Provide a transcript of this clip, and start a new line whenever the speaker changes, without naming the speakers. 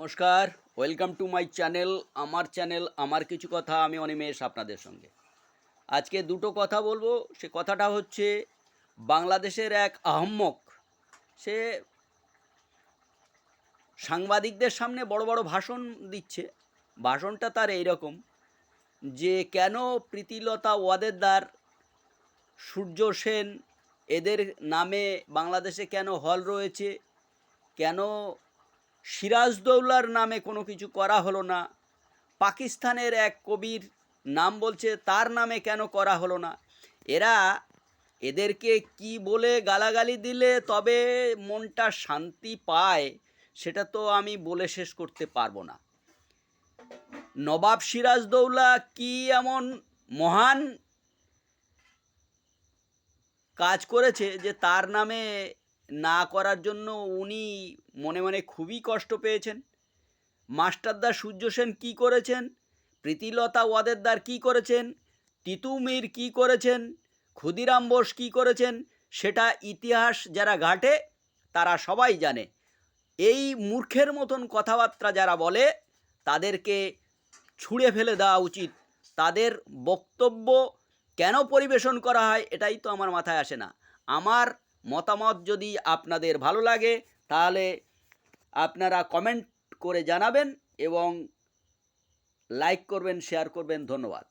নমস্কার, welcome to my channel আমার কিছু কথা। আমি অনিমেষ আপনাদের সঙ্গে আজকে দুটো কথা বলবো। সে কথাটা হচ্ছে বাংলাদেশের এক আহম্মক, সে সাংবাদিকদের সামনে বড় বড় ভাষণ দিচ্ছে। ভাষণটা তার এইরকম যে কেন প্রীতিলতা ওয়াদ্দেদার, সূর্য সেন এদের নামে বাংলাদেশে কেন হল রয়েছে, কেন সিরাজদৌল্লার নামে কোনো কিছু করা হলো না, পাকিস্তানের এক কবির নাম বলছে তার নামে কেন করা হলো না। এরা এদেরকে কি বলে গালাগালি দিলে তবে মনটা শান্তি পায় সেটা তো আমি বলে শেষ করতে পারবো না। নবাব সিরাজদৌল্লা কি এমন মহান কাজ করেছে যে তার নামে না করার জন্য উনি মনে মনে খুবই কষ্ট পেয়েছেন? মাস্টারদা সূর্য সেন কী করেছেন, প্রীতিলতা ওয়াদ্দেদার কী করেছেন, তিতুমির কী করেছেন, ক্ষুদিরাম বোস কী করেছেন, সেটা ইতিহাস যারা ঘাটে তারা সবাই জানে। এই মূর্খের মতন কথাবার্তা যারা বলে তাদেরকে ছুঁড়ে ফেলে দেওয়া উচিত। তাদের বক্তব্য কেন পরিবেশন করা হয় এটাই তো আমার মাথায় আসে না। আমার মতামত যদি আপনাদের ভালো লাগে তাহলে আপনারা কমেন্ট করে জানাবেন এবং লাইক করবেন, শেয়ার করবেন। ধন্যবাদ।